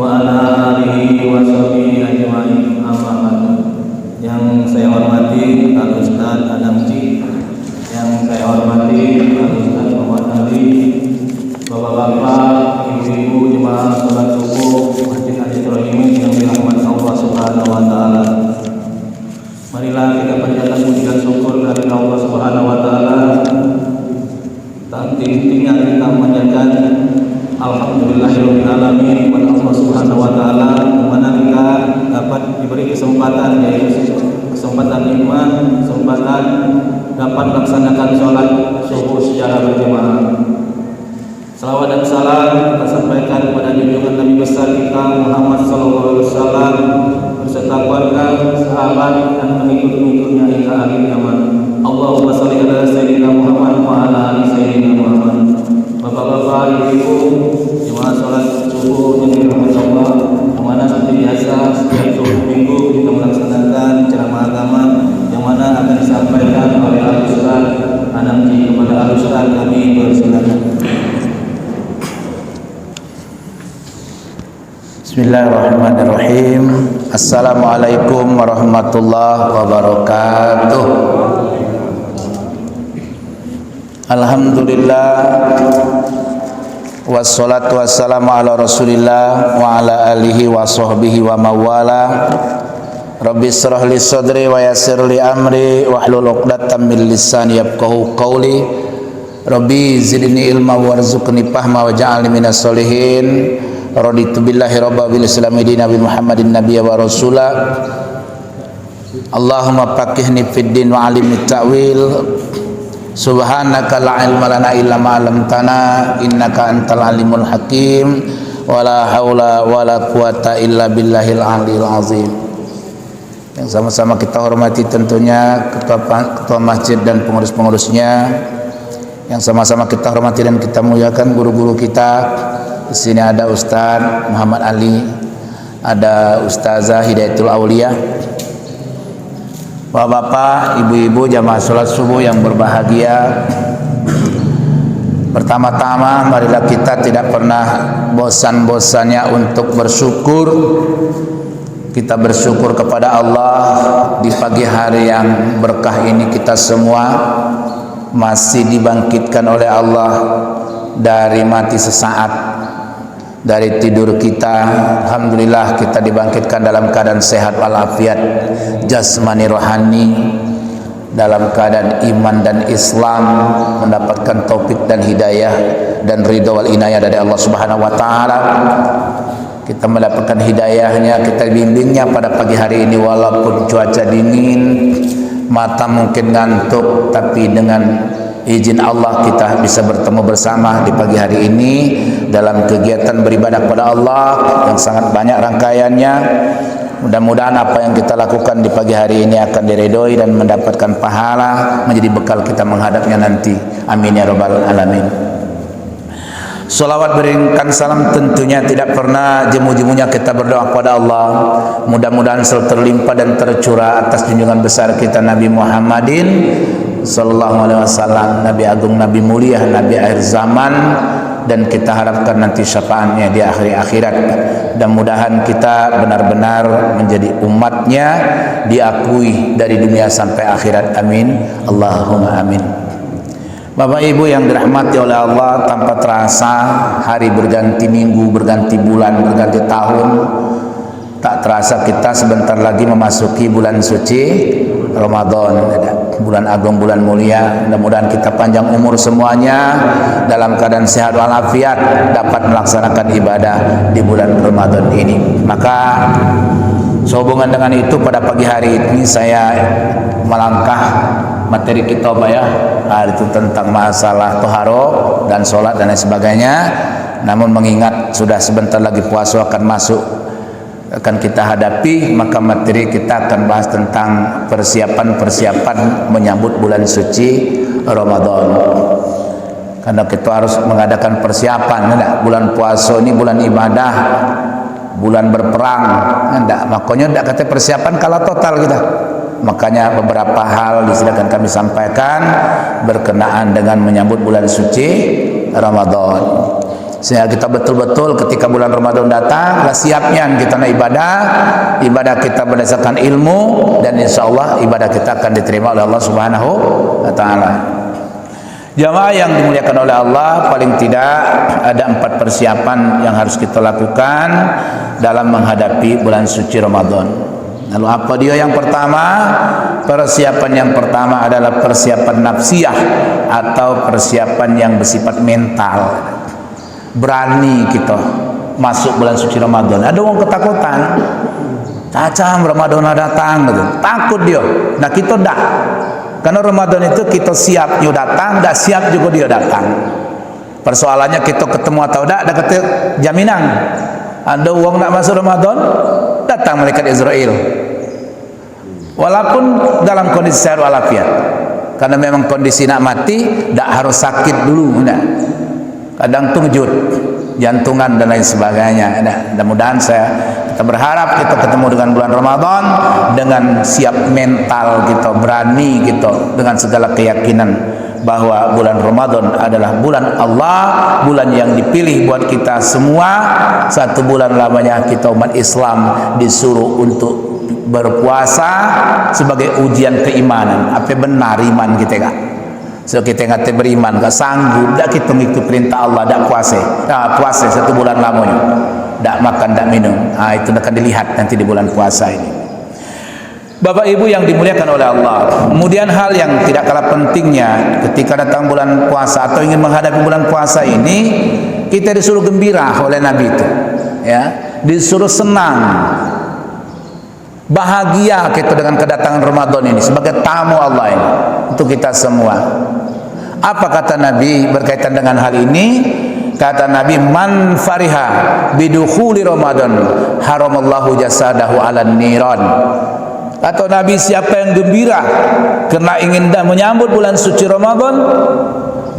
wa ala alihi wa sahbihi ajma'in, amma ba'du. Yang saya hormati Al-Ustaz Adamji, yang saya hormati Al-Ustaz Muhammad Ali, Bapak-bapak, ibu-ibu jemaah salat subuh Masjid Al-Ibrahim yang dirahmati Allah Subhanahu wa taala. Marilah kita panjatkan puji dan syukur kepada Allah Subhanahu wa taala. Tentunya kita panjatkan alhamdulillahirabbil alamin kepada Allah Subhanahu wa taala, di mana kita dapat diberi kesempatan, yaitu kesempatan iman, kesempatan dapat melaksanakan sholat subuh secara berjamaah. Salawat dan salam kita sampaikan kepada junjungan Nabi besar kita Muhammad sallallahu alaihi wasallam beserta keluarga, sahabat dan pengikut-pengikutnya hingga akhir zaman. Allahumma shalli ala sayyidina Muhammad wa ala ali sayyidina Muhammad. Bapak-bapak, ibu-ibu, jemaah salat subuh yang dirahmati Allah, yang mana seperti biasa setiap subuh minggu kita melaksanakan ceramah agama yang mana akan disampaikan oleh Al-Ustaz Adamji. Kepada Al-Ustaz kami persilakan. Bismillahirrahmanirrahim. Assalamualaikum warahmatullahi wabarakatuh. Alhamdulillah, wassalatu wassalamu ala rasulillah wa ala alihi wa sahbihi wa mawala. Rabbi shrah li sadri wa yassir li amri wahlul 'uqdatam min lisani yafqahu qawli. Rabbi zidni ilma warzuqni fahma waj'alni minas sholihin. Raditu billahi rabba bil islami dina bi Muhammadin nabiyya wa rasula. Allahumma faqihni fid din wa alimni ta'wil. Subhanaka la ilma lana illa ma 'allamtana innaka antal alimul hakim. Wala haula wala quwata illa billahil aliyil azim. Yang sama-sama kita hormati tentunya ketua masjid dan pengurus-pengurusnya. Yang sama-sama kita hormati dan kita muliakan guru-guru kita. Di sini ada Ustaz Muhammad Ali, ada Ustazah Hidayatul Aulia. Bapak-bapak, ibu-ibu, jamaah salat subuh yang berbahagia. Pertama-tama marilah kita tidak pernah bosan-bosannya untuk bersyukur. Kita bersyukur kepada Allah di pagi hari yang berkah ini, kita semua masih dibangkitkan oleh Allah dari mati sesaat. Dari tidur kita, alhamdulillah kita dibangkitkan dalam keadaan sehat walafiat jasmani rohani, dalam keadaan iman dan Islam, mendapatkan taufik dan hidayah dan ridha wal inayah dari Allah Subhanahu wa taala. Kita mendapatkan hidayahnya, kita bimbingnya pada pagi hari ini walaupun cuaca dingin, mata mungkin ngantuk, tapi dengan izin Allah kita bisa bertemu bersama di pagi hari ini dalam kegiatan beribadah kepada Allah yang sangat banyak rangkaiannya. Mudah-mudahan apa yang kita lakukan di pagi hari ini akan diridhoi dan mendapatkan pahala, menjadi bekal kita menghadapnya nanti. Amin ya rabbal alamin. Salawat berikan salam tentunya tidak pernah jemu-jemunya kita berdoa kepada Allah. Mudah-mudahan selalu terlimpah dan tercurah atas junjungan besar kita Nabi Muhammadin sallallahu alaihi wasallam, Nabi agung, Nabi mulia, Nabi akhir zaman, dan kita harapkan nanti syafaatnya di akhir akhirat. Dan mudahan kita benar-benar menjadi umatnya, diakui dari dunia sampai akhirat. Amin, Allahumma amin. Bapak Ibu yang dirahmati oleh Allah, tanpa terasa hari berganti minggu, berganti bulan, berganti tahun. Tak terasa kita sebentar lagi memasuki bulan suci Ramadan, bulan agung, bulan mulia. Mudah-mudahan kita panjang umur semuanya dalam keadaan sehat walafiat, dapat melaksanakan ibadah di bulan Ramadan ini. Maka sehubungan dengan itu, pada pagi hari ini saya melangkah materi kita ya, itu tentang masalah toharo dan sholat dan lain sebagainya. Namun mengingat sudah sebentar lagi puasa akan masuk, akan kita hadapi, maka materi kita akan bahas tentang persiapan menyambut bulan suci Ramadan. Karena kita harus mengadakan persiapan. Bulan puasa ini bulan ibadah, bulan berperang. Makanya tidak kata persiapan kalah total kita. Makanya beberapa hal disilakan kami sampaikan berkenaan dengan menyambut bulan suci Ramadan. Sehingga kita betul-betul ketika bulan Ramadan datang, lah siapnya kita nak ibadah kita berdasarkan ilmu, dan insyaallah ibadah kita akan diterima oleh Allah Subhanahu wa taala. Jamaah yang dimuliakan oleh Allah, paling tidak ada 4 persiapan yang harus kita lakukan dalam menghadapi bulan suci Ramadan. Lalu apa dia yang pertama? Persiapan yang pertama adalah persiapan nafsiyah atau persiapan yang bersifat mental. Berani kita masuk bulan suci Ramadan. Ada orang ketakutan, cacam Ramadan datang gitu. Takut dia. Nah kita dah, karena Ramadan itu kita siap dia datang, dah siap juga dia datang. Persoalannya kita ketemu atau dah, ada kata jaminan. Ada orang nak masuk Ramadan, datang malaikat Israel. Walaupun dalam kondisi sehat walafiat, karena memang kondisi nak mati, tak harus sakit dulu, tak. Kadang tu ngejut, jantungan dan lain sebagainya. Mudah-mudahan kita berharap kita ketemu dengan bulan Ramadan dengan siap mental kita, berani kita dengan segala keyakinan bahwa bulan Ramadan adalah bulan Allah, bulan yang dipilih buat kita semua. Satu bulan lamanya kita umat Islam disuruh untuk berpuasa sebagai ujian keimanan. Apa benar iman kita kan? So kita ngate beriman, gak sanggup dak kita mengikuti perintah Allah, dak puasa. Puasa 1 bulan lamanya. Dak makan, dak minum. Itu akan dilihat nanti di bulan puasa ini. Bapak Ibu yang dimuliakan oleh Allah. Kemudian hal yang tidak kalah pentingnya ketika datang bulan puasa atau ingin menghadapi bulan puasa ini, kita disuruh gembira oleh Nabi itu. Ya, disuruh senang. Bahagia kita dengan kedatangan Ramadan ini sebagai tamu Allah ini untuk kita semua. Apa kata Nabi berkaitan dengan hal ini? Kata Nabi, man fariha bidukhuli Ramadan haramallahu jasadahu 'alan niran. Kata Nabi, siapa yang gembira karena ingin dah menyambut bulan suci Ramadan,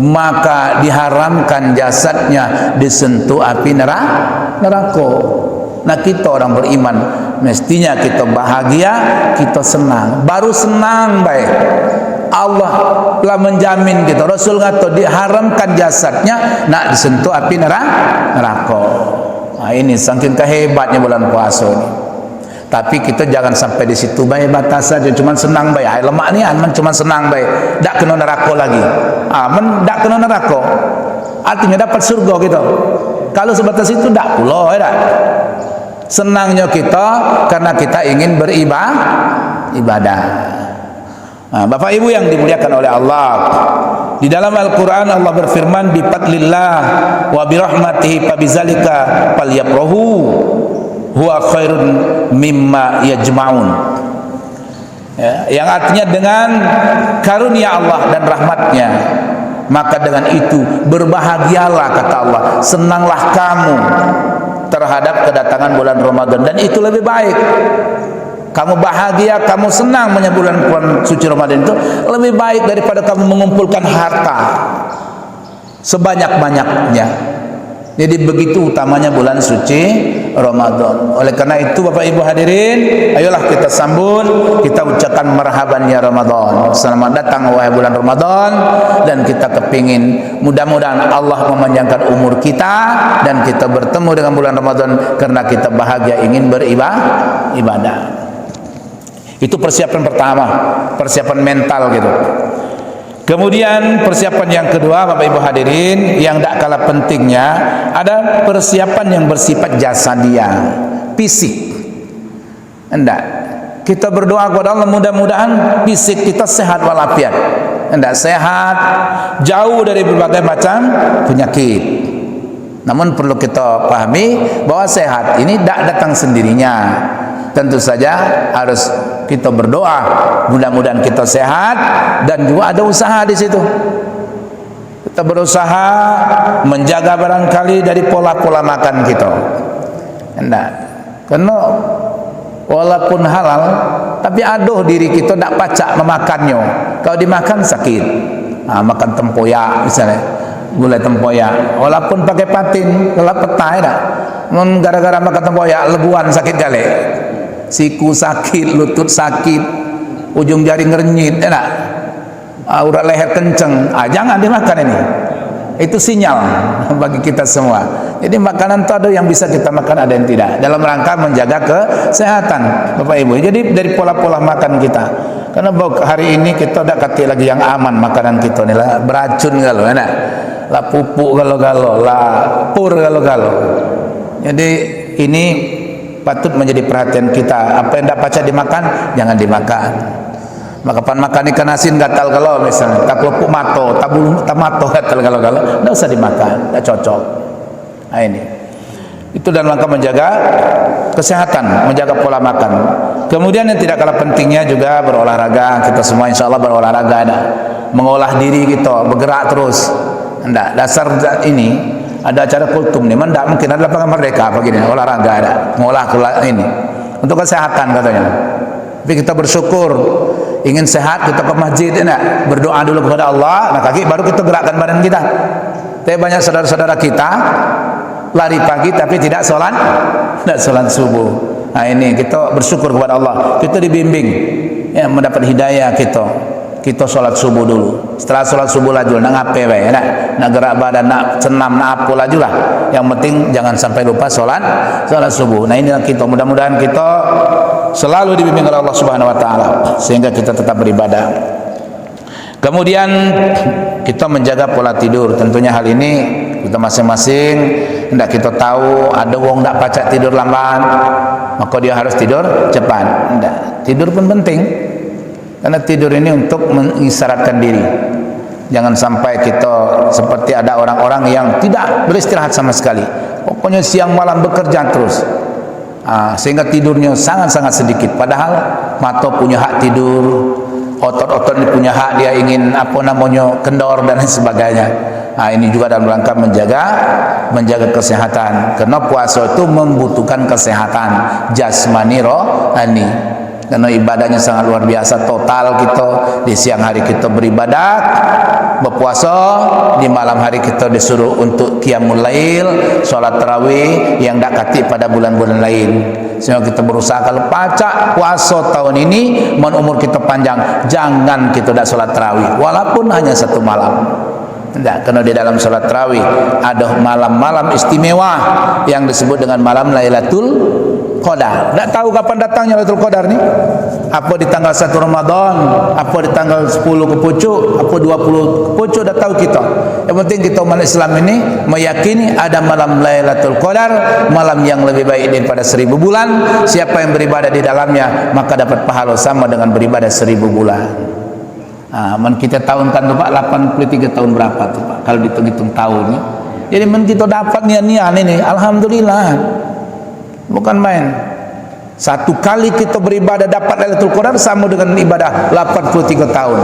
maka diharamkan jasadnya disentuh api neraka. Nah kita orang beriman mestinya kita bahagia, kita senang. Baru senang baik. Allah telah menjamin kita. Rasul kata diharamkan jasadnya nak disentuh api neraka. Nah, ini saking kehebatnya bulan puasa ini. Tapi kita jangan sampai di situ baik, batas saja cuma senang baik. Hai lemak ni aman cuma senang baik. Tak kena neraka lagi. Tak kena neraka. Artinya dapat surga kita. Kalau sebatas itu tak pula ya. Senangnya kita karena kita ingin beribadah. Bapak Ibu yang dimuliakan oleh Allah, di dalam Al-Quran Allah berfirman, bifadlillah wa birahmatihi fabizalika falyafrahu huwa khairun mimma yajma'un. Yang artinya dengan karunia Allah dan rahmatnya, maka dengan itu berbahagialah, kata Allah, senanglah kamu terhadap kedatangan bulan Ramadan, dan itu lebih baik. Kamu bahagia, kamu senang menyambut bulan suci Ramadan itu lebih baik daripada kamu mengumpulkan harta sebanyak-banyaknya. Jadi begitu utamanya bulan suci Ramadan. Oleh karena itu Bapak Ibu hadirin, ayolah kita sambut, kita ucapkan marhaban ya Ramadan. Selamat datang wahai bulan Ramadan, dan kita kepingin mudah-mudahan Allah memanjangkan umur kita dan kita bertemu dengan bulan Ramadan karena kita bahagia ingin beribadah. Itu persiapan pertama, persiapan mental gitu. Kemudian persiapan yang kedua Bapak Ibu hadirin yang tak kalah pentingnya ada persiapan yang bersifat jasadiah, fisik. Hendak kita berdoa kepada Allah mudah-mudahan fisik kita sehat walafiat. Hendak sehat, jauh dari berbagai macam penyakit. Namun perlu kita pahami bahwa sehat ini tak datang sendirinya. Tentu saja harus kita berdoa mudah-mudahan kita sehat, dan juga ada usaha di situ. Kita berusaha menjaga barangkali dari pola-pola makan kita. Enggak, karena walaupun halal, tapi aduh diri kita tak pacak memakannya. Kalau dimakan sakit. Makan tempoyak misalnya, gulai tempoyak, walaupun pakai patin, kalau petai dah. Gara-gara makan tempoyak lebuan sakit kali. Siku sakit, lutut sakit, ujung jari ngerenyit, urat leher kenceng. Jangan dimakan ini. Itu sinyal bagi kita semua. Jadi makanan itu ada yang bisa kita makan, ada yang tidak, dalam rangka menjaga kesehatan Bapak Ibu. Jadi dari pola-pola makan kita, karena hari ini kita tidak kata lagi yang aman makanan kita ni lah, beracun kalau enak lah, pupuk kalau lah, pur kalau. Jadi ini patut menjadi perhatian kita. Apa yang tidak pacak dimakan, jangan dimakan. Maka pan makan ikan asin gatal kalau misalnya, tak kelupuk mato, tak bulu, tak mato gatal kalau, tidak usah dimakan, tidak cocok. Nah ini, itu dalam rangka menjaga kesehatan, menjaga pola makan. Kemudian yang tidak kalah pentingnya juga berolahraga. Kita semua insya Allah berolahraga, ada mengolah diri kita, bergerak terus. Tidak, dasar ini ada acara kultum ni, tidak mungkin ada lapangan merdeka begini, olahraga ada, mengolah ini untuk kesehatan katanya. Tapi kita bersyukur, ingin sehat kita ke masjid, enggak? Berdoa dulu kepada Allah, nah kaki baru kita gerakkan badan kita. Tapi banyak saudara-saudara kita lari pagi tapi tidak sholat subuh. Nah ini kita bersyukur kepada Allah, kita dibimbing ya, mendapat hidayah kita sholat subuh dulu. Setelah sholat subuh laju nak ngapain bae, nak gerak badan, nak senam, nak apa laju lah. Yang penting jangan sampai lupa sholat subuh. Nah inilah kita, mudah-mudahan kita selalu dibimbing oleh Allah Subhanahu Wa Taala sehingga kita tetap beribadah. Kemudian kita menjaga pola tidur. Tentunya hal ini kita masing-masing hendak kita tahu. Ada wong tak pacak tidur lambat, maka dia harus tidur cepat. Hendak tidur pun penting, karena tidur ini untuk mengisyaratkan diri. Jangan sampai kita seperti ada orang-orang yang tidak beristirahat sama sekali, pokoknya siang malam bekerja terus, sehingga tidurnya sangat-sangat sedikit. Padahal mata punya hak tidur, otot-otot ini punya hak, dia ingin kendor dan lain sebagainya. Ini juga dalam rangka menjaga kesehatan, karena puasa itu membutuhkan kesehatan jasmani, rohani. Karena ibadahnya sangat luar biasa, total kita di siang hari kita beribadah, berpuasa, di malam hari kita disuruh untuk qiyamul lail, solat tarawih yang tak katik pada bulan-bulan lain. Sehingga kita berusaha kalau pacak puasa tahun ini, umur kita panjang, jangan kita tak solat tarawih walaupun hanya satu malam. Tidak, karena di dalam solat tarawih ada malam-malam istimewa yang disebut dengan malam Lailatul Qadar. Tak tahu kapan datangnya Lailatul Qadar ni. Apa di tanggal 1 Ramadan, apa di tanggal 10 ke pucuk, apa 20 ke pucuk, tak tahu kita. Yang penting kita umat Islam ini meyakini ada malam Lailatul Qadar, malam yang lebih baik daripada 1000 bulan. Siapa yang beribadah di dalamnya maka dapat pahala sama dengan beribadah 1000 bulan. Kita tahunkan tu Pak, 83 tahun berapa tu Pak kalau dihitung-hitung tahunnya. Jadi kita dapat niat-niat ini, alhamdulillah. Bukan main. Satu kali kita beribadah dapat Lailatul Qadar sama dengan ibadah 83 tahun.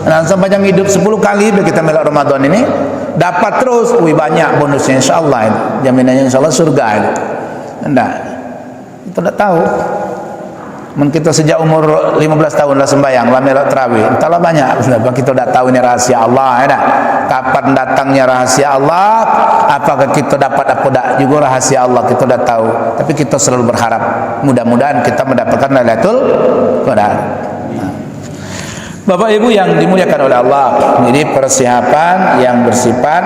Dan sepanjang hidup 10 kali kita melak Ramadan ini dapat terus, banyak bonusnya insyaallah. Jaminannya insyaallah surga itu. Enggak. Kita tak tahu. Kita sejak umur 15 tahun lah sembahyang, lah melak tarawih. Entahlah banyak sebab kita tak tahu ini rahasia Allah, ya. Kapan datangnya rahasia Allah, apakah kita dapat apa tak juga rahasia Allah kita tak tahu. Tapi kita selalu berharap mudah-mudahan kita mendapatkan Lailatul Qadar. Bapak Ibu yang dimuliakan oleh Allah, jadi persiapan yang bersifat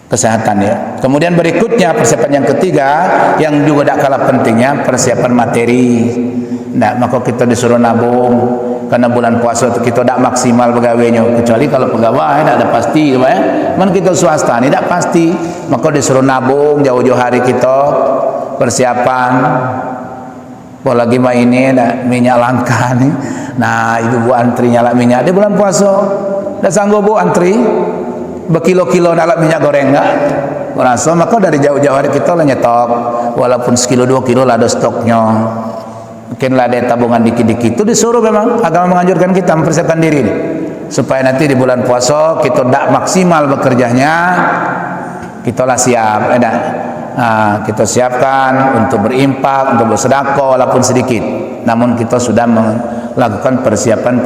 kesehatan ya. Kemudian berikutnya persiapan yang ketiga yang juga tak kalah pentingnya, persiapan materi. Nah, maka kita disuruh nabung, karena bulan puasa itu kita tak maksimal pegawainya, kecuali kalau pegawai tak ada pasti ya. Man kita swasta ni tak pasti, maka disuruh nabung jauh-jauh hari kita persiapan. Apalagi ini ada minyak langka ni. Nah, ibu antri nyala minyak di bulan puasa. Tak sanggup bu antri berkilo-kilo nak minyak goreng enggak merasa, maka dari jauh-jauh hari kita lah nyetok, walaupun sekilo 2 kilo lah ada stoknya, mungkin lah ada tabungan dikit-dikit. Itu disuruh, memang agama menganjurkan kita mempersiapkan diri ini, supaya nanti di bulan puasa kita tak maksimal bekerjanya, kita lah siap, kita siapkan untuk berimpak, untuk bersedekah walaupun sedikit, namun kita sudah melakukan persiapan.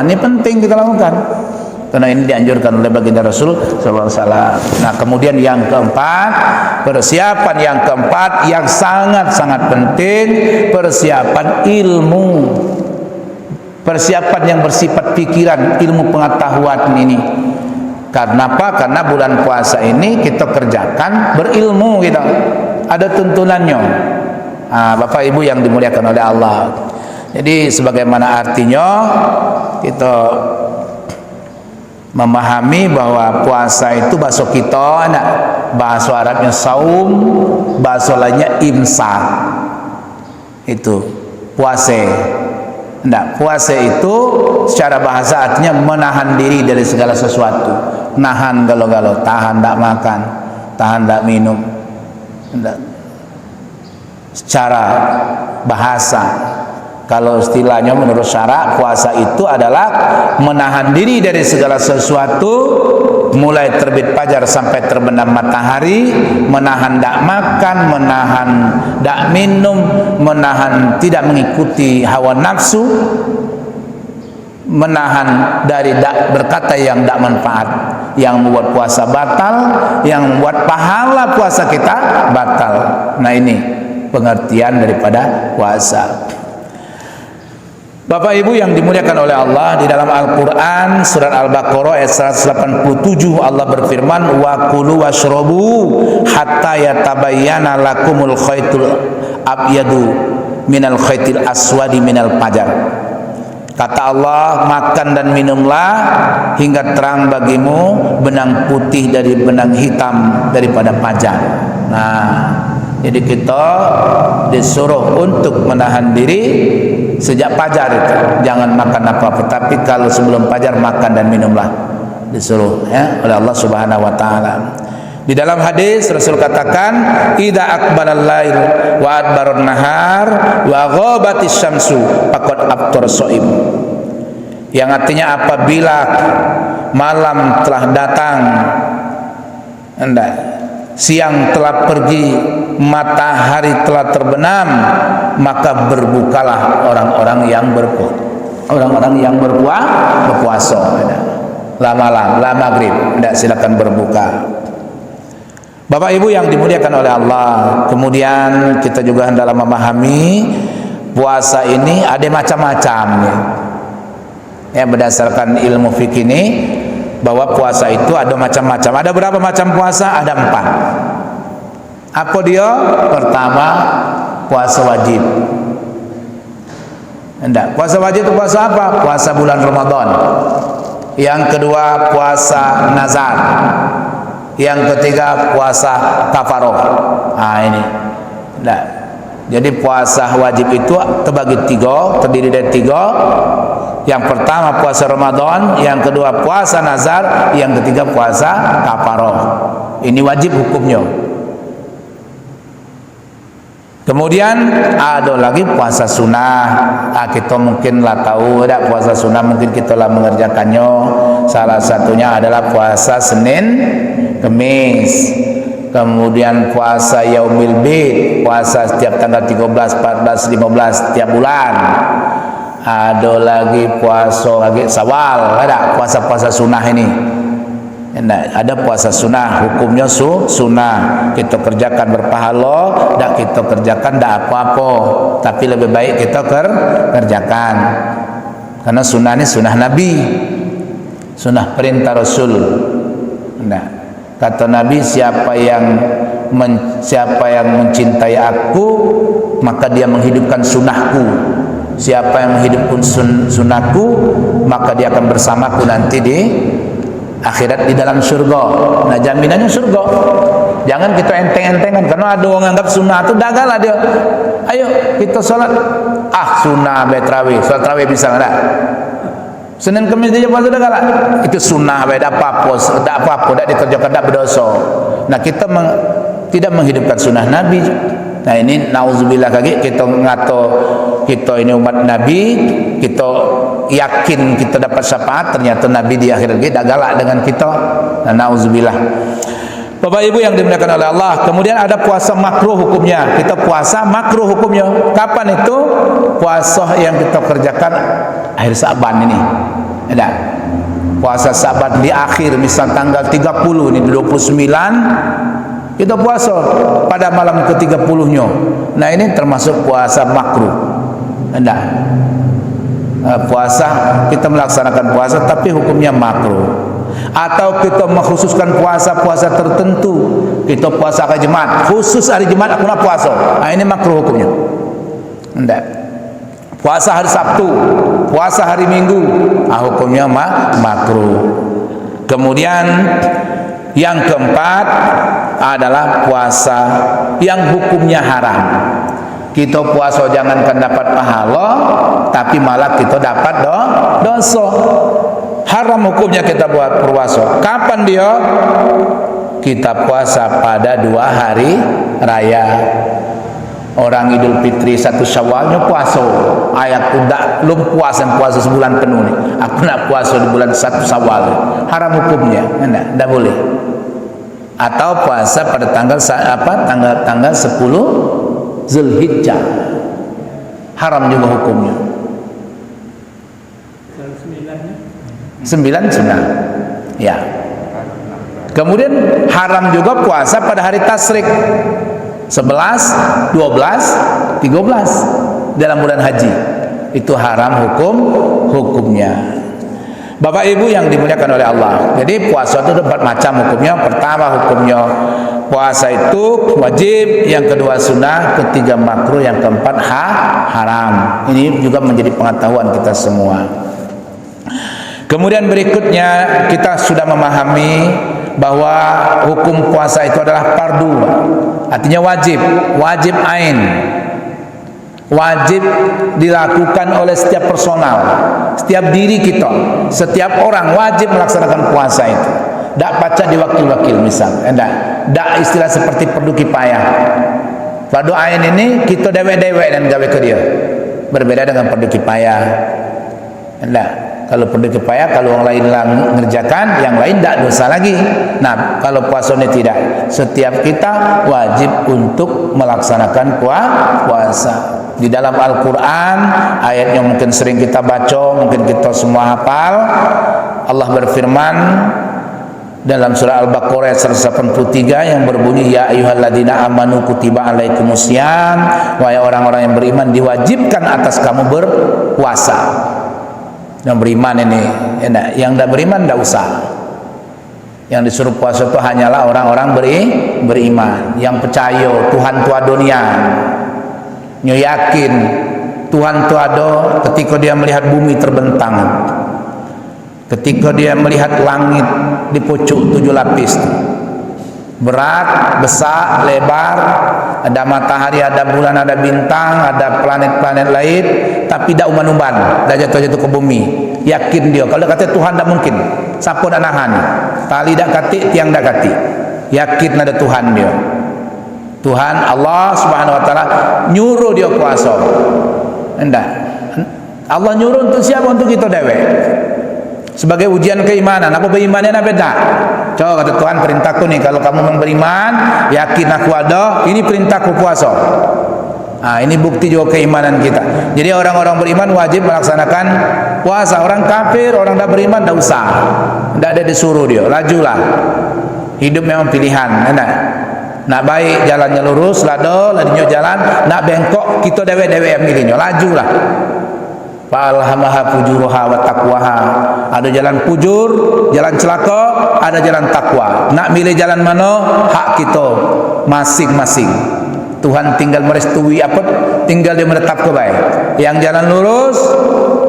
Ini penting kita lakukan, karena ini dianjurkan oleh baginda Rasul sallallahu alaihi wasallam. Nah, kemudian yang keempat, persiapan yang keempat yang sangat-sangat penting, persiapan ilmu. persiapan yang bersifat pikiran, ilmu pengetahuan ini. Karena apa? Karena bulan puasa ini kita kerjakan berilmu kita. Ada tuntunannya. Bapak Ibu yang dimuliakan oleh Allah. Jadi sebagaimana artinya kita memahami bahwa puasa itu bahasa kita, bahasa Arabnya saum, bahasa lainnya imsak. Itu puasa. Puasa itu secara bahasa artinya menahan diri dari segala sesuatu. Nahan galau-galau, tahan tak makan, tahan tak minum. Secara bahasa, kalau istilahnya menurut syarak, puasa itu adalah menahan diri dari segala sesuatu, mulai terbit fajar sampai terbenam matahari, menahan tak makan, menahan tak minum, menahan tidak mengikuti hawa nafsu, menahan dari berkata yang tak manfaat, yang membuat puasa batal, yang membuat pahala puasa kita batal. Nah, ini pengertian daripada puasa. Bapak Ibu yang dimuliakan oleh Allah, di dalam Al-Quran surat Al-Baqarah ayat 187 Allah berfirman, wa kulu washrabu hatta yatabayyana lakumul khaytul abyadu minal khaytil aswadi minal fajar. Kata Allah, makan dan minumlah hingga terang bagimu benang putih dari benang hitam daripada fajar. Nah, jadi kita disuruh untuk menahan diri sejak fajar itu. Jangan makan apa-apa, tapi kalau sebelum fajar makan dan minumlah. Disuruh oleh Allah Subhanahu wa taala. Di dalam hadis Rasul katakan, idza aqbalal lail wa adbarun nahar wa ghabatis syamsu faqad afṭara shaim. Yang artinya apabila malam telah datang, siang telah pergi, matahari telah terbenam, maka berbukalah orang-orang yang berpuasa. La maghrib, silakan berbuka. Bapak Ibu yang dimuliakan oleh Allah, kemudian kita juga hendaklah memahami puasa ini ada macam-macam ya. Berdasarkan ilmu fikih ini, bahwa puasa itu ada macam-macam. Ada berapa macam puasa? Ada 4. Apa dia? Pertama, puasa wajib. Puasa wajib itu puasa apa? Puasa bulan Ramadan. Yang kedua, puasa nazar. Yang ketiga, puasa kafaroh. Ini. Jadi puasa wajib itu terbagi 3, terdiri dari 3. Yang pertama puasa Ramadan, yang kedua puasa nazar, yang ketiga puasa kafaroh. Ini wajib hukumnya. Kemudian ada lagi puasa sunnah. Kita mungkinlah tahu, puasa sunnah mungkin kita lah mengerjakannya. Salah satunya adalah puasa Senin, Kamis. Kemudian puasa Yaumil Bid, puasa setiap tanggal 13, 14, 15 setiap bulan. Ada lagi puasa lagi Syawal, ada puasa-puasa sunnah ini. Ada puasa sunnah, hukumnya sunnah. Kita kerjakan berpahala, tak kita kerjakan tak apa-apa. Tapi lebih baik kita kerjakan. Karena sunnah ini sunnah Nabi, sunnah perintah Rasul. Kata Nabi, siapa yang mencintai aku, maka dia menghidupkan sunnahku. Siapa yang menghidupkan sunnahku, maka dia akan bersamaku nanti di akhirat di dalam surga. Nah, jaminannya surga. Jangan kita enteng-entengan, karena ada orang anggap sunnah itu dagalah dia. Ayo kita sholat, sunnah betrawih, sholat tarawih bisa enggak? Senin Kamis dia puasa dagalah. Itu sunnah, tak apa-apa, tak dikerjakan, tak berdosa. Nah, kita tidak menghidupkan sunnah Nabi. Nah, ini nauzubillah lagi, kita ngato kita ini umat Nabi, kita yakin kita dapat syafaat, ternyata Nabi di akhirat tak galak dengan kita. Nah, nauzubillah. Bapak Ibu yang dimuliakan oleh Allah, kemudian ada puasa makruh hukumnya. Kita puasa makruh hukumnya. Kapan itu? Puasa yang kita kerjakan akhir Sa'ban ini. Ada puasa Sa'ban di akhir, misal tanggal 30 ini 29 kita puasa pada malam ke-30-nya. Nah, ini termasuk puasa makruh. Enggak. puasa, kita melaksanakan puasa tapi hukumnya makruh. Atau kita mengkhususkan puasa tertentu, kita puasa hari Jumat, khusus hari Jumat aku nak puasa, ini makruh hukumnya. Tidak. Puasa hari Sabtu, puasa hari Minggu, hukumnya makruh. Kemudian yang keempat adalah puasa yang hukumnya haram. Kita puasa jangankan dapat pahala, tapi malah kita dapat dosa. Haram hukumnya kita buat puasa. Kapan dia? Kita puasa pada 2 hari raya. Orang Idul Fitri 1 Syawalnya puasa. Ayat tidak belum puasa sebulan penuh nih. Aku nak puasa di bulan 1 Syawal. Haram hukumnya. Tidak boleh. Atau puasa pada tanggal 10 Zulhijjah. Haram juga hukumnya. 9 sunnah. Ya. Kemudian haram juga puasa pada hari tasyrik 11, 12, 13 dalam bulan haji. Itu haram hukumnya. Bapak Ibu yang dimuliakan oleh Allah. Jadi puasa itu 4 macam hukumnya. Pertama hukumnya puasa itu wajib, yang kedua sunnah, ketiga makruh, yang keempat haram. Ini juga menjadi pengetahuan kita semua. Kemudian berikutnya kita sudah memahami bahwa hukum puasa itu adalah fardu, artinya wajib ain, wajib dilakukan oleh setiap personal, setiap diri kita, setiap orang wajib melaksanakan puasa itu. Tak baca di wakil-wakil misal, tak istilah seperti fardu kifayah. Fardu ain ini kita dewek-dewek dan gawe ke dia, berbeda dengan fardu kifayah. Kalau fardu kifayah, kalau orang lain mengerjakan, yang lain tak dosa lagi. Nah, kalau puasa ini tidak. Setiap kita wajib untuk melaksanakan puasa. Di dalam Al-Quran, ayatnya mungkin sering kita baca, mungkin kita semua hafal. Allah berfirman dalam surah Al-Baqarah ayat 183 yang berbunyi, ya ayyuhalladzina amanu kutiba alaikumusiyam, wahai orang-orang yang beriman, diwajibkan atas kamu berpuasa. Yang beriman ini, yang tidak beriman tidak usah. Yang disuruh puasa itu hanyalah orang-orang beriman, yang percaya Tuhan tu dunia, yang yakin Tuhan tu ada ketika dia melihat bumi terbentang, ketika dia melihat langit di pucuk 7 lapis, berat, besar, lebar, ada matahari, ada bulan, ada bintang, ada planet-planet lain, tapi tidak umban-umban, dah jatuh-jatuh ke bumi. Yakin dia, kalau kata Tuhan tak mungkin, siapa nak nahan? Tali tak katik, tiang tak katik. Yakin ada Tuhan dia. Tuhan Allah Subhanahu Wa Taala nyuruh dia puasa. Enggak. Allah nyuruh untuk siapa? Untuk kita dewek. Sebagai ujian keimanan. Apa berimannya nak beda? Coba kata Tuhan, perintahku nih, kalau kamu mau beriman, yakin aku ada, ini perintahku puasa. Ini bukti juga keimanan kita. Jadi orang-orang beriman wajib melaksanakan puasa. Orang kafir, orang tak beriman tak usah, tak ada disuruh dia, lajulah. Hidup memang pilihan. Nak baik jalannya lurus, ladinya jalan. Nak bengkok, kita dewe-dewe yang milihnya, lajulah. Fa'alhamaha fujuruha wa taqwaha. Ada jalan fujur, jalan celaka, ada jalan takwa. Nak milih jalan mana? Hak kita masing-masing. Tuhan tinggal merestui apa? Tinggal dia menetap kebaik. Yang jalan lurus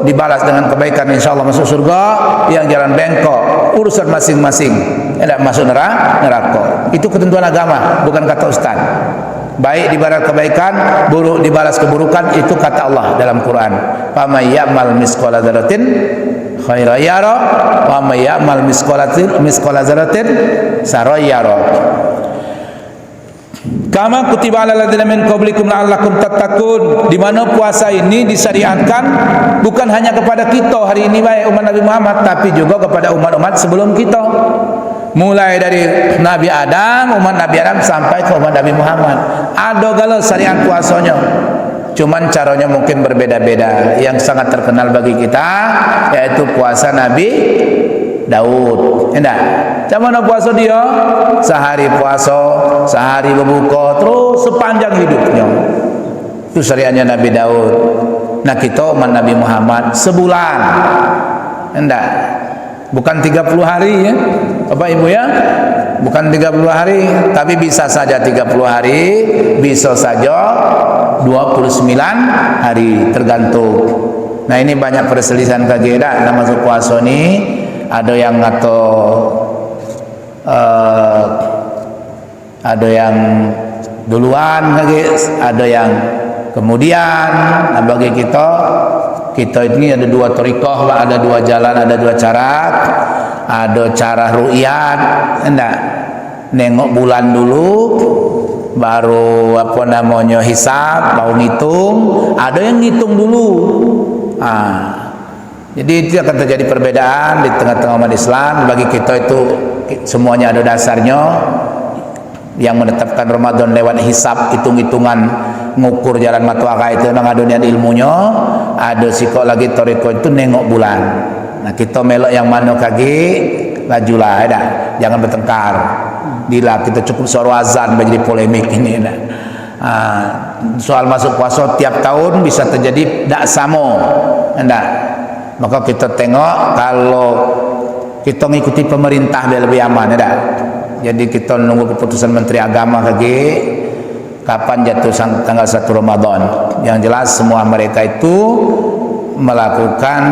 dibalas dengan kebaikan, insyaallah masuk surga. Yang jalan bengkok, urusan masing-masing, tidak masuk neraka. Itu ketentuan agama, bukan kata ustaz. Baik dibalas kebaikan, buruk dibalas keburukan, itu kata Allah dalam Quran. Faman ya'mal misqala dzarratin khairan yara wa may ya'mal misqala dzarratin sarran yara. Kama kutiba alal ladzina min qablikum la'allakum tattaqun. Di mana puasa ini disyariatkan bukan hanya kepada kita hari ini baik umat Nabi Muhammad, tapi juga kepada umat-umat sebelum kita. Mulai dari Nabi Adam, umat Nabi Adam sampai ke umat Nabi Muhammad. Ada galau syariat puasanya. Cuman caranya mungkin berbeda-beda. Yang sangat terkenal bagi kita yaitu puasa Nabi Daud. Enggak. Macam mana puasa dia? Sehari puasa, sehari berbuka, terus sepanjang hidupnya. Itu syariatnya Nabi Daud. Nah kita umat Nabi Muhammad sebulan. Enggak, bukan 30 hari ya Bapak Ibu ya, bukan 30 hari, tapi bisa saja 30 hari, bisa saja 29 hari, tergantung. Nah ini banyak perselisihan kajian nama masuk puasa ini. Ada yang ada yang duluan, ada yang kemudian. Nah bagi kita ini ada dua thariqah, ada dua jalan, ada dua cara. Ada cara ru'yat, enggak, nengok bulan dulu, baru hisab, baru ngitung. Ada yang ngitung dulu. Jadi itu akan terjadi perbedaan di tengah-tengah umat Islam. Bagi kita itu semuanya ada dasarnya. Yang menetapkan Ramadan lewat hisab, hitung-hitungan, ngukur jalan matuaka itu memang ada niat ilmunya. Ada sikok lagi thariqah itu nengok bulan. Nah kita melok yang mana kaki, lajulah, dah, jangan bertengkar. Bila kita cukup suara azan menjadi polemik ini. Soal masuk puasa tiap tahun bisa terjadi tak sama, enggak. Maka kita tengok kalau kita mengikuti pemerintah dia lebih aman, enggak. Jadi kita nunggu keputusan Menteri Agama lagi kapan jatuh tanggal 1 Ramadan. Yang jelas semua mereka itu melakukan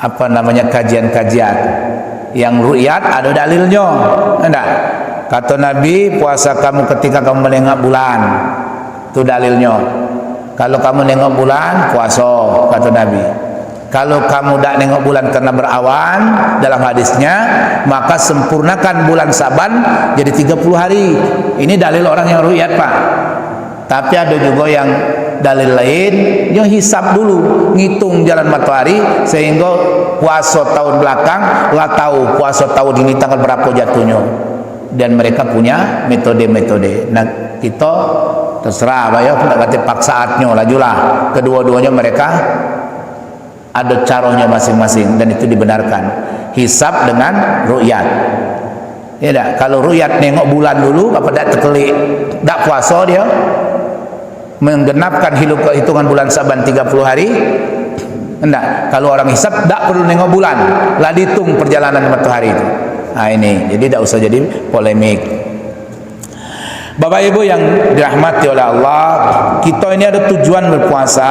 kajian-kajian yang ru'yat ada dalilnya, enggak. Kata Nabi, puasa kamu ketika kamu menengok bulan, itu dalilnya. Kalau kamu nengok bulan, puasa, kata Nabi. Kalau kamu tak nengok bulan karena berawan, dalam hadisnya, maka sempurnakan bulan Saban jadi 30 hari. Ini dalil orang yang ru'yat, Pak. Tapi ada juga yang dalil lain yang hisab dulu, ngitung jalan matahari sehingga puasa tahun belakang lah tahu puasa tahun ini tanggal berapa jatuhnya. Dan mereka punya metode-metode. Nah kita terserah ya, tidak kata paksaatnya lajulah. Kedua-duanya mereka ada caranya masing-masing dan itu dibenarkan. Hisab dengan ru'yat. Ya tak? Kalau ru'yat nengok bulan dulu, apa tak terkelik, tak puasa dia, menggenapkan hitungan bulan Saban 30 hari. Enggak, kalau orang hisab tak perlu nengok bulan, lah dihitung perjalanan matahari itu. Nah ini, jadi tak usah jadi polemik. Bapak Ibu yang dirahmati oleh Allah, kita ini ada tujuan berpuasa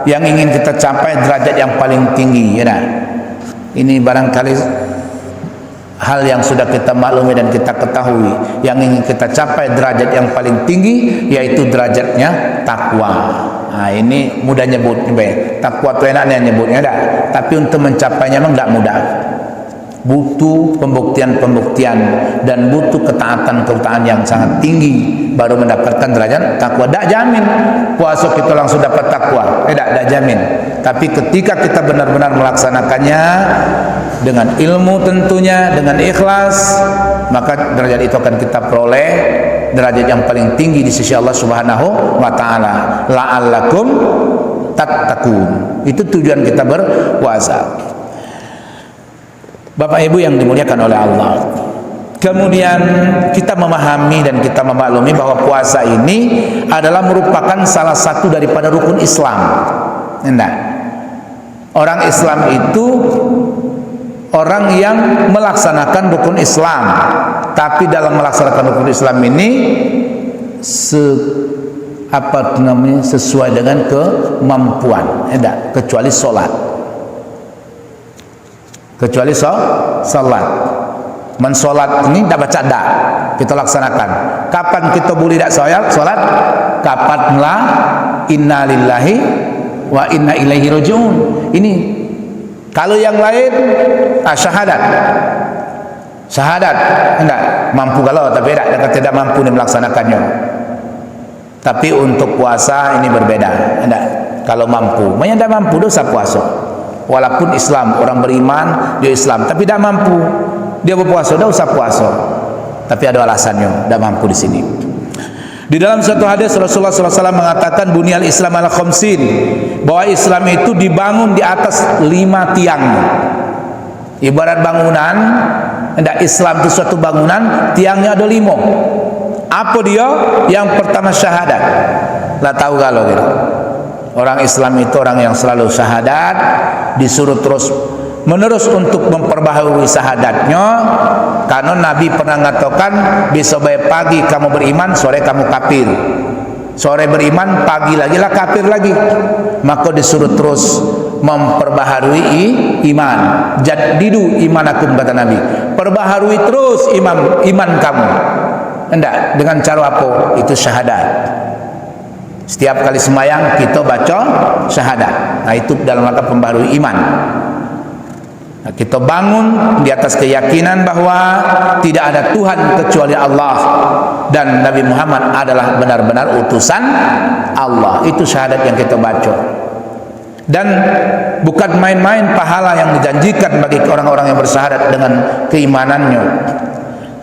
yang ingin kita capai derajat yang paling tinggi, ya nah. Ini barangkali hal yang sudah kita maklumi dan kita ketahui. Yang ingin kita capai derajat yang paling tinggi yaitu derajatnya takwa. Nah ini mudah nyebutnya, takwa itu enaknya nyebutnya dah. Tapi untuk mencapainya memang tidak mudah. Butuh pembuktian-pembuktian dan butuh ketaatan yang sangat tinggi baru mendapatkan derajat takwa. Tak jamin puasa kita langsung dapat takwa, tak jamin. Tapi ketika kita benar-benar melaksanakannya dengan ilmu tentunya, dengan ikhlas, maka derajat itu akan kita peroleh derajat yang paling tinggi di sisi Allah Subhanahu wa taala. La'allakum tattaqun. Itu tujuan kita berpuasa. Bapak Ibu yang dimuliakan oleh Allah. Kemudian kita memahami dan kita memaklumi bahwa puasa ini adalah merupakan salah satu daripada rukun Islam. Nah, orang Islam itu orang yang melaksanakan rukun Islam, tapi dalam melaksanakan rukun Islam ini sesuai dengan kemampuan, kecuali solat. Kecuali salat. Mensolat ini tak baca dak, kita laksanakan. Kapan kita boleh tak solat? Kapanlah inna lillahi wa inna ilaihi rajiun. Ini kalau yang lain syahadat. Enggak mampu kalau, tapi tidak mampu melaksanakannya. Tapi untuk puasa ini berbeda. Enggak, kalau mampu, tidak mampu dosa puasa. Walaupun Islam, orang beriman, dia Islam, tapi tidak mampu. Dia berpuasa, tidak usah puasa. Tapi ada alasannya, tidak mampu di sini. Di dalam suatu hadis Rasulullah SAW mengatakan bunyal Islam ala khamsin, bahwa Islam itu dibangun di atas 5 tiang. Ibarat bangunan, Islam itu suatu bangunan, tiangnya ada 5. Apa dia? Yang pertama syahadat. Lah tahu kalau gitu. Orang Islam itu orang yang selalu syahadat, disuruh terus menerus untuk memperbaharui syahadatnya, karena Nabi pernah mengatakan besok pagi kamu beriman, sore kamu kafir. Sore beriman, pagi lagi lah kafir lagi. Maka disuruh terus memperbaharui iman. Jaddidu imanakum, kata Nabi. Perbaharui terus iman kamu. Hendak dengan cara apa? Itu syahadat. Setiap kali sembahyang kita baca syahadat. Nah, itu dalam rangka pembaharui iman. Nah, kita bangun di atas keyakinan bahwa tidak ada Tuhan kecuali Allah dan Nabi Muhammad adalah benar-benar utusan Allah. Itu syahadat yang kita baca. Dan bukan main-main pahala yang dijanjikan bagi orang-orang yang bersyahadat dengan keimanannya.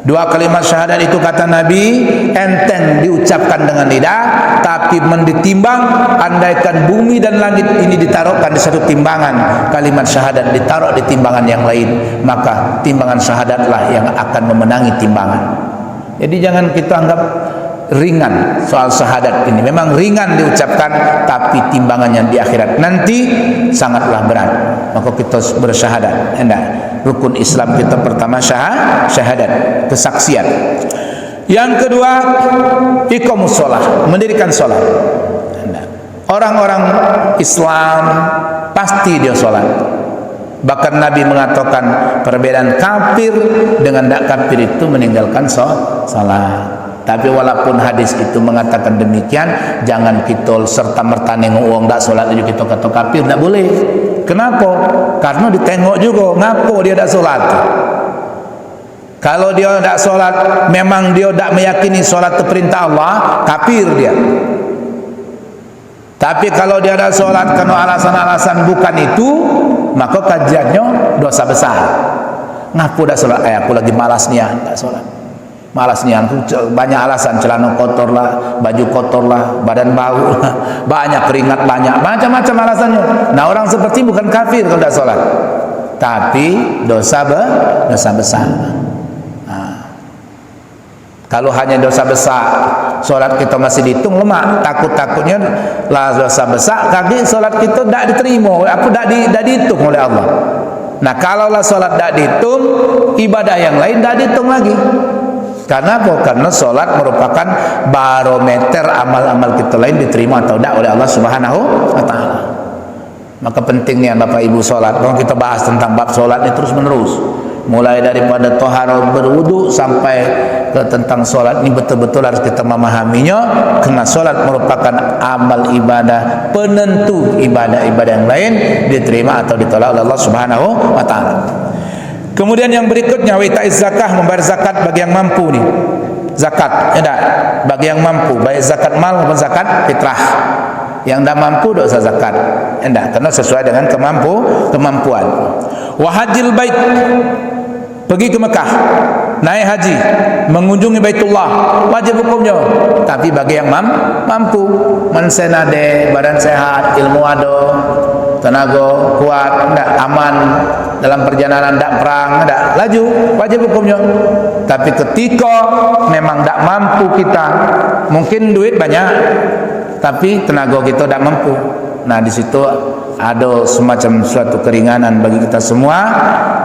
Dua kalimat syahadat itu, kata Nabi, enteng diucapkan dengan lidah, tapi ditimbang, andaikan bumi dan langit ini ditaruhkan di satu timbangan, kalimat syahadat ditaruh di timbangan yang lain, maka timbangan syahadatlah yang akan memenangi timbangan. Jadi jangan kita anggap ringan soal syahadat ini. Memang ringan diucapkan, tapi timbangannya di akhirat nanti sangatlah berat. Maka kita bersyahadat. Rukun Islam kita pertama syahadat, kesaksian. Yang kedua, iqamus shalah, mendirikan salat. Orang-orang Islam pasti dia salat. Bahkan Nabi mengatakan perbedaan kafir dengan tak kafir itu meninggalkan salat. Tapi walaupun hadis itu mengatakan demikian, jangan kita serta-merta nengok orang tak solat itu kita kata kafir, tak boleh. Kenapa? Karena ditengok juga ngapo dia tak solat. Kalau dia tak solat, memang dia tak meyakini solat itu perintah Allah, kafir dia. Tapi kalau dia tak solat karena alasan-alasan bukan itu, maka kajiannya dosa besar. Ngapo tak solat? Aku lagi malas niat tak solat. Malas nih, banyak alasan, celana kotor lah, baju kotor lah, badan bau lah, banyak keringat, banyak macam-macam alasannya. Nah, orang seperti bukan kafir kalau tidak sholat, tapi dosa besar. Nah, kalau hanya dosa besar, sholat kita masih dihitung lemah, takutnya lah dosa besar, kaki sholat kita tidak diterima, tidak dihitung oleh Allah. Nah, kalaulah sholat tidak dihitung, ibadah yang lain tidak dihitung lagi. Karena apa? Karena solat merupakan barometer amal-amal kita lain diterima atau tidak oleh Allah Subhanahu wa Ta'ala. Maka pentingnya Bapak Ibu solat. Kalau kita bahas tentang bab solat ini terus menerus, mulai daripada taharah berwudu sampai ke tentang solat ini betul-betul harus kita memahaminya, karena solat merupakan amal ibadah penentu ibadah-ibadah yang lain diterima atau ditolak oleh Allah Subhanahu wa Ta'ala. Kemudian yang berikutnya, wai'iz zakah, membayar zakat bagi yang mampu nih. Zakat, ya, bagi yang mampu, baik zakat mal maupun zakat fitrah. Yang tidak mampu tidak usah zakat. Ya, karena sesuai dengan kemampuan. Wa hajjil bait, pergi ke Mekah, naik haji, mengunjungi Baitullah, wajib hukumnya. Tapi bagi yang mampu, mensenade, badan sehat, ilmu ada, tenaga kuat, tidak aman dalam perjalanan, tidak perang, tidak laju, wajib hukumnya. Tapi ketika memang tidak mampu kita, mungkin duit banyak, tapi tenaga kita tidak mampu. Nah, di situ ada semacam suatu keringanan bagi kita semua,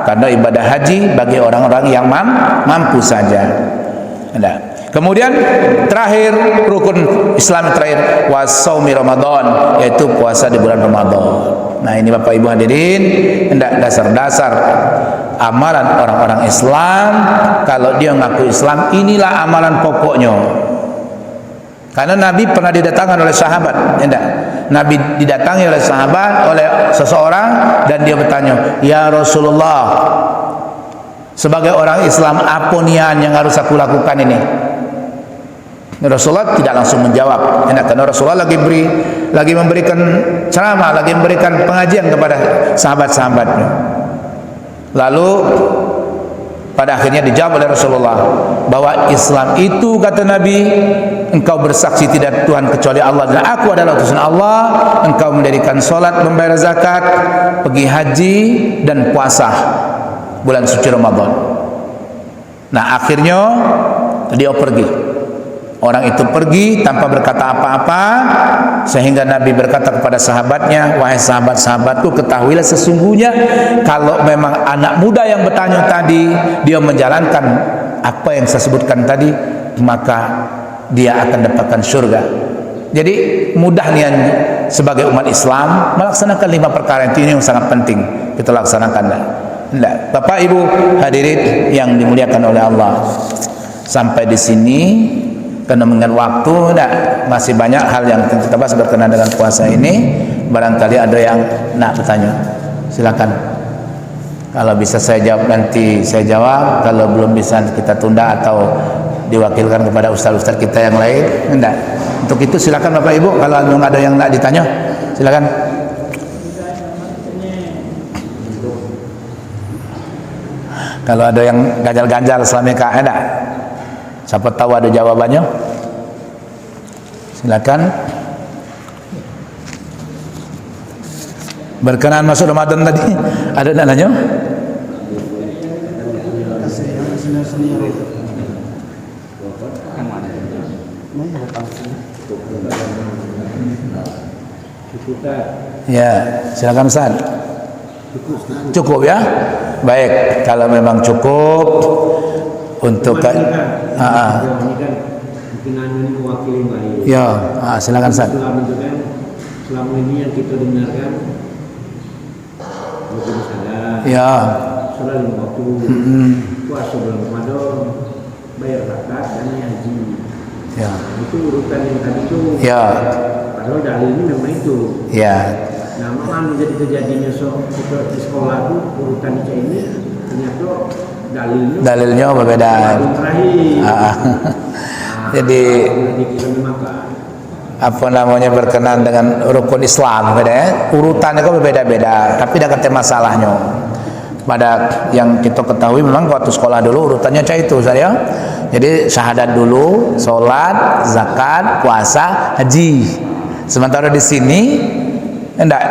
karena ibadah haji bagi orang-orang yang mampu saja. Kemudian terakhir, rukun Islam terakhir, wasaumi Ramadan, yaitu puasa di bulan Ramadan. Nah, ini Bapak Ibu hadirin, hendak dasar-dasar amalan orang-orang Islam. Kalau dia ngaku Islam, inilah amalan pokoknya. Karena Nabi pernah didatangkan oleh sahabat, hendak Nabi didatangi oleh sahabat, oleh seseorang, dan dia bertanya, ya Rasulullah, sebagai orang Islam, apa niat yang harus aku lakukan ini? Rasulullah tidak langsung menjawab, karena Rasulullah lagi memberikan ceramah, lagi memberikan pengajian kepada sahabat-sahabatnya. Lalu pada akhirnya dijawab oleh Rasulullah bahwa Islam itu, kata Nabi, engkau bersaksi tidak Tuhan kecuali Allah dan aku adalah utusan Allah, engkau mendirikan solat, membayar zakat, pergi haji, dan puasa bulan suci Ramadan. Nah, akhirnya dia pergi. Orang itu pergi tanpa berkata apa-apa, sehingga Nabi berkata kepada sahabatnya, wahai sahabat-sahabatku, ketahuilah sesungguhnya kalau memang anak muda yang bertanya tadi dia menjalankan apa yang saya sebutkan tadi, maka dia akan dapatkan surga. Jadi mudah nian sebagai umat Islam melaksanakan 5 perkara itu, ini yang sangat penting kita laksanakan. Nah, Bapak Ibu hadirin yang dimuliakan oleh Allah, sampai di sini karena mengingat waktu, masih banyak hal yang kita bahas berkenaan dengan puasa ini. Barangkali ada yang nak bertanya, silakan. Kalau bisa saya jawab nanti saya jawab, kalau belum bisa kita tunda atau diwakilkan kepada ustaz-ustaz kita yang lain. Enggak. Untuk itu silakan Bapak Ibu, kalau memang ada yang nak ditanya, silakan. Kalau ada yang ganjal-ganjal selama ini, ada? Siapa tahu ada jawabannya? Silakan. Berkenaan masuk Ramadan tadi, ada nak nanya? Ya, silakan Ustaz. Cukup ya? Baik, kalau memang cukup untuk ya, silakan Ustaz. Selama ini yang kita dengarkan ya, sholat 5 waktu, puasa bulan Ramadan, bayar zakat dan haji. Ya. Itu urutan yang tadi itu. Ya. Padahal dalilnya memang itu. Ya. Nah, memang jadi terjadinya kita di sekolah itu urutan ini ternyata dalilnya berbeda. Jadi apa namanya berkenaan dengan rukun Islam, urutannya kok berbeda-beda, tapi tidak ada masalahnya. Pada yang kita ketahui memang waktu sekolah dulu urutannya kayak itu saya. Jadi syahadat dulu, sholat, zakat, puasa, haji. Sementara di sini enggak,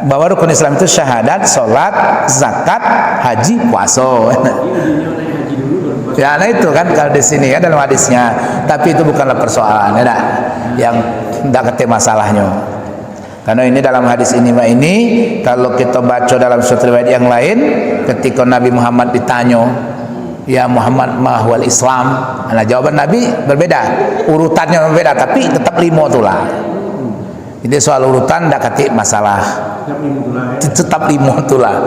bahwa rukun Islam itu syahadat, sholat, zakat, haji, puasa. Ya, nah itu kan kalau di sini kan dalam hadisnya. Tapi itu bukanlah persoalan, enggak, yang enggak ketemu masalahnya. Karena ini dalam hadis ini kalau kita baca dalam suatu riwayat yang lain, ketika Nabi Muhammad ditanya, ya Muhammad mahwal Islam, nah jawaban Nabi berbeda, urutannya berbeda, tapi tetap 5 itulah. Jadi soal urutan tidak ketik masalah, tetap 5 itulah.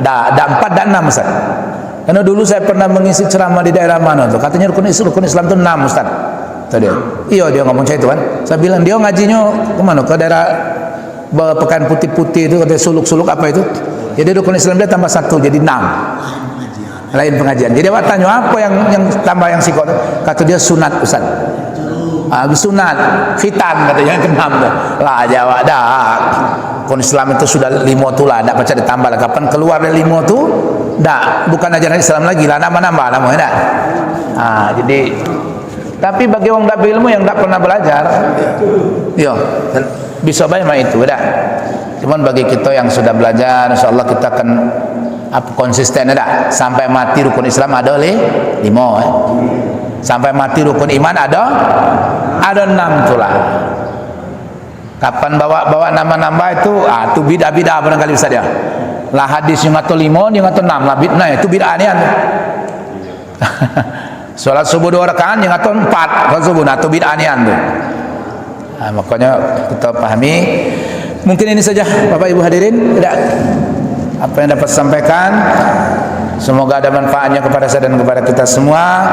Dah 4 dan 6 Ustaz. Karena dulu saya pernah mengisi ceramah di daerah mana tuh, katanya rukun Islam itu 6 Ustaz. Tadi, iya dia ngomong saya itu kan. Saya bilang dia ngajinya kemana? Ke daerah Pekan Putih-Putih itu, katanya suluk-suluk apa itu. Jadi rukun Islam dia tambah 1 jadi 6. Lain pengajian. Jadi awak tanya apa yang tambah yang sikot? Kata dia sunat Ustaz. Sunat, khitan katanya yang ke-6 tuh. Lah jawab dah. Rukun Islam itu sudah 5 tu lah, tak baca ditambah lah. Kapan keluar dari 5 tu? Dah, bukan ajaran Islam lagi lah, nambah-nambah namanya dah. Jadi tapi bagi orang tak berilmu yang tak pernah belajar, yo bisa banyak itu, dah. Cuman bagi kita yang sudah belajar, insyaallah kita akan konsisten, dah. Sampai mati rukun Islam ada 5, sampai mati rukun iman ada 6 itulah. Kapan bawa nama-nama itu, itu bid'ah barangkali Ustaz ya. Lah hadis yang atau 5, yang atau 6 lah bid'ah itu bid'ah ni. Salat subuh 2 rakaat yang atau 4 salat subuh atau bid'ah nian tu. Makanya kita pahami. Mungkin ini saja Bapak Ibu hadirin, tidak apa yang dapat sampaikan. Semoga ada manfaatnya kepada saya dan kepada kita semua,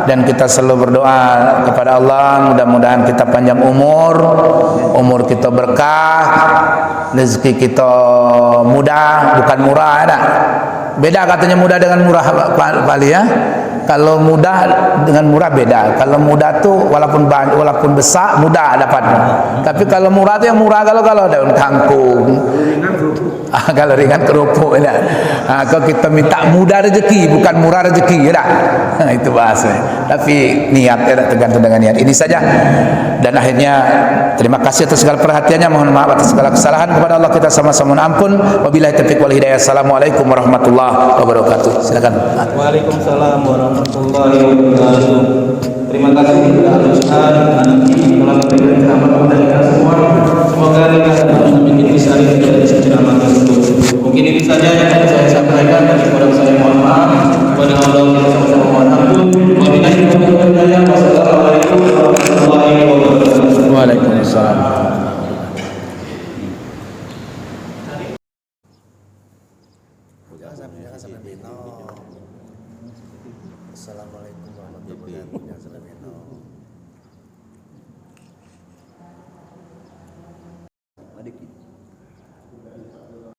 dan kita selalu berdoa kepada Allah mudah-mudahan kita panjang umur kita berkah, rezeki kita mudah, bukan murah. Ada beda katanya mudah dengan murah Bali ya. Kalau mudah dengan murah beda. Kalau mudah tuh walaupun besar mudah dapatnya. Tapi kalau murah tuh yang murah kalau daun kangkung. Kalau ringan kerupuk ya. Kalau kita minta mudah rezeki bukan murah rezeki ya. Itu bahasanya. Tapi niat ya tergantung dengan niat. Ini saja. Dan akhirnya terima kasih atas segala perhatiannya. Mohon maaf atas segala kesalahan, kepada Allah kita sama-sama ampun. Wabillahi taufiq wal hidayah. Assalamualaikum warahmatullahi wabarakatuh. Silakan. Waalaikumsalam warahmatullahi wabarakatuh. Terima kasih kepada Al-Ustaz Anaki telah memberikan ceramah kepada kita semua. Semoga kita dapat intisari dari ceramah tersebut. Mungkin itu saja yang dapat saya sampaikan, dan kurang saya mohon maaf. Kepada Allah kita sama-sama mohon ampun. Wabillahi taufiq wal hidayah. Wassalamualaikum warahmatullahi wabarakatuh. Waalaikumsalam. Assalamualaikum warahmatullahi wabarakatuh.